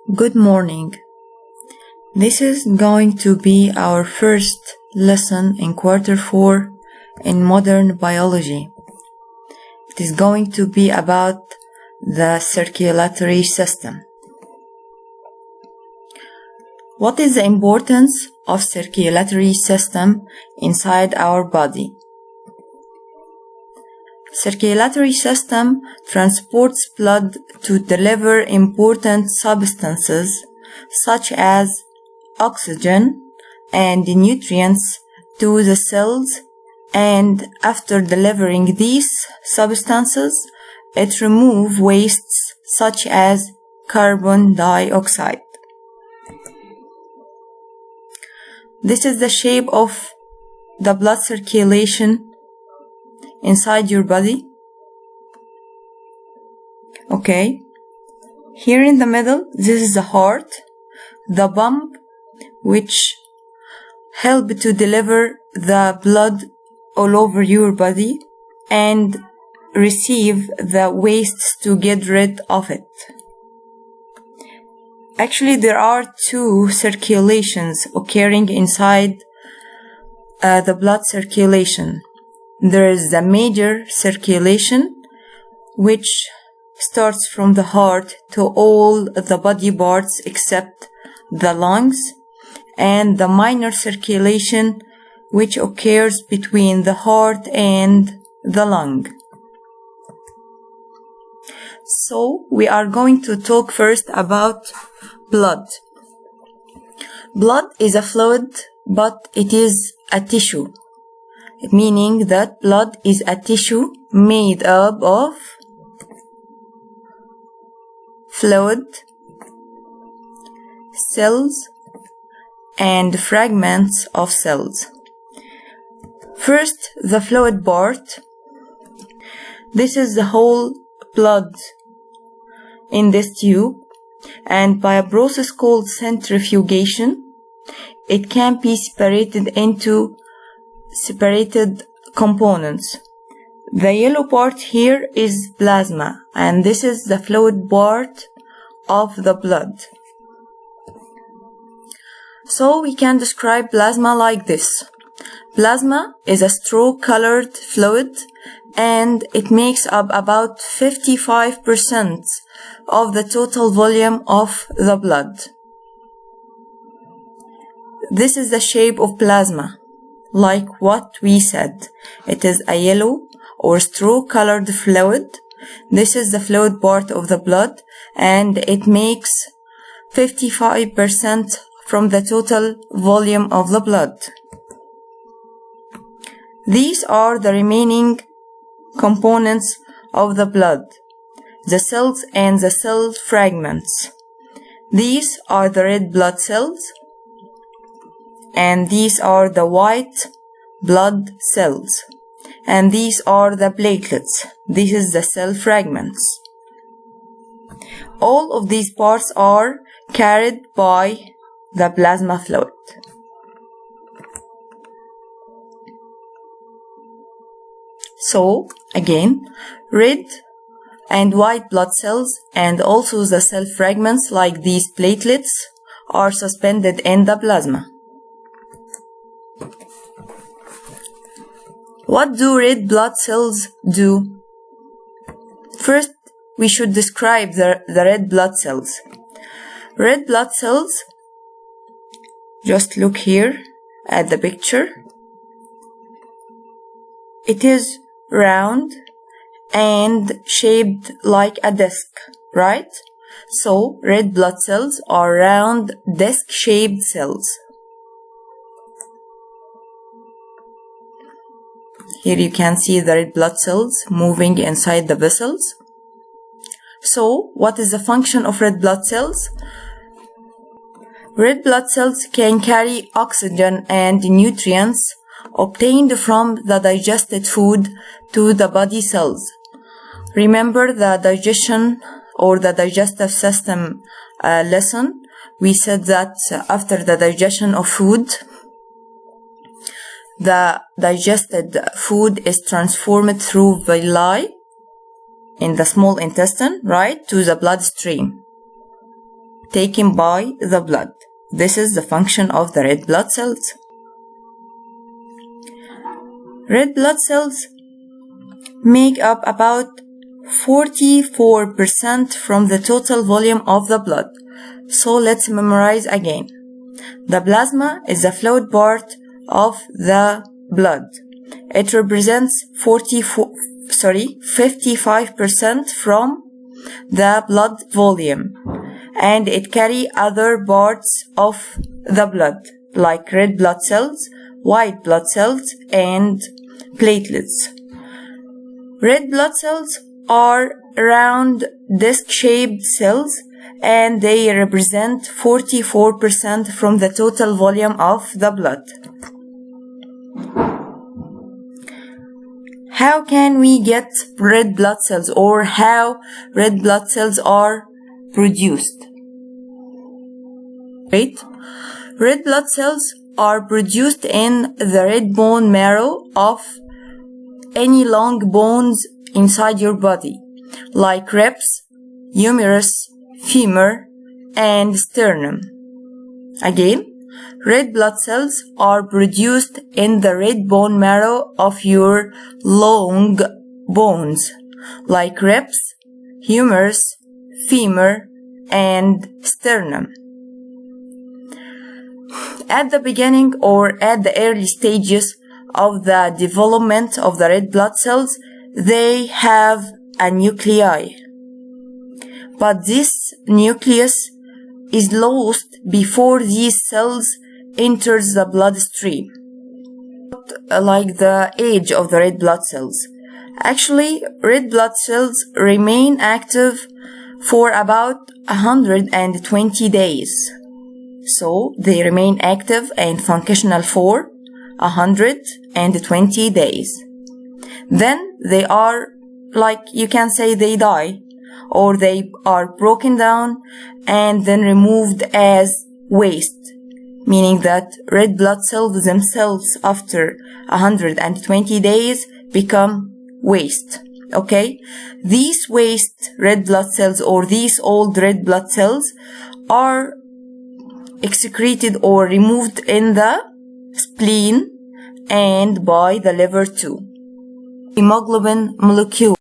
Good morning. This is going to be our first lesson in quarter 4 in modern biology. It is going to be about the circulatory system. What is the importance of circulatory system inside our body? Circulatory system transports blood to deliver important substances such as oxygen and nutrients to the cells, and after delivering these substances, it removes wastes such as carbon dioxide. This is the shape of the blood circulation inside your body. Okay, here in the middle, this is the heart, the pump which help to deliver the blood all over your body and receive the wastes to get rid of it. Actually, there are two circulations occurring inside the blood circulation. There is the major circulation, which starts from the heart to all the body parts except the lungs, and the minor circulation, which occurs between the heart and the lung. So, we are going to talk first about blood. Blood is a fluid, but it is a tissue. Meaning that blood is a tissue made up of fluid, cells, and fragments of cells. First, the fluid part. This is the whole blood in this tube, and by a process called centrifugation, it can be separated into separated components. The yellow part here is plasma, and this is the fluid part of the blood. So we can describe plasma like this. Plasma is a straw-colored fluid, and it makes up about 55% of the total volume of the blood. This is the shape of plasma. Like what we said, it is a yellow or straw-colored fluid. This is the fluid part of the blood, and it makes 55% from the total volume of the blood. These are the remaining components of the blood, the cells and the cell fragments. These are the red blood cells, and these are the white blood cells, and these are the platelets. This is the cell fragments. All of these parts are carried by the plasma fluid. So, again, red and white blood cells and also the cell fragments like these platelets are suspended in the plasma. What do red blood cells do? First, we should describe the red blood cells. Red blood cells, just look here at the picture. It is round and shaped like a disc, right? So, red blood cells are round, disc-shaped cells. Here you can see the red blood cells moving inside the vessels. So, what is the function of red blood cells? Red blood cells can carry oxygen and nutrients obtained from the digested food to the body cells. Remember the digestion or the digestive system lesson? We said that after the digestion of food, the digested food is transformed through villi in the small intestine, right, to the bloodstream. taken by the blood. This is the function of the red blood cells. Red blood cells make up about 44% from the total volume of the blood. So let's memorize again. The plasma is the fluid part of the blood. It represents 55% from the blood volume, and it carries other parts of the blood like red blood cells, white blood cells, and platelets. Red blood cells are round disc-shaped cells, and they represent 44% from the total volume of the blood. How can we get red blood cells, or how red blood cells are produced? Right? Red blood cells are produced in the red bone marrow of any long bones inside your body, like ribs, humerus, femur, and sternum. Again, red blood cells are produced in the red bone marrow of your long bones, like ribs, humerus, femur, and sternum. At the beginning or at the early stages of the development of the red blood cells, they have a nuclei. But this nucleus is lost before these cells enters the bloodstream. Like the age of the red blood cells. Actually, red blood cells remain active for about 120 days. So they remain active and functional for 120 days. Then they are, like you can say, they die, or they are broken down and then removed as waste, meaning that red blood cells themselves after 120 days become waste. Okay? These waste red blood cells, or these old red blood cells, are excreted or removed in the spleen and by the liver too. Hemoglobin molecule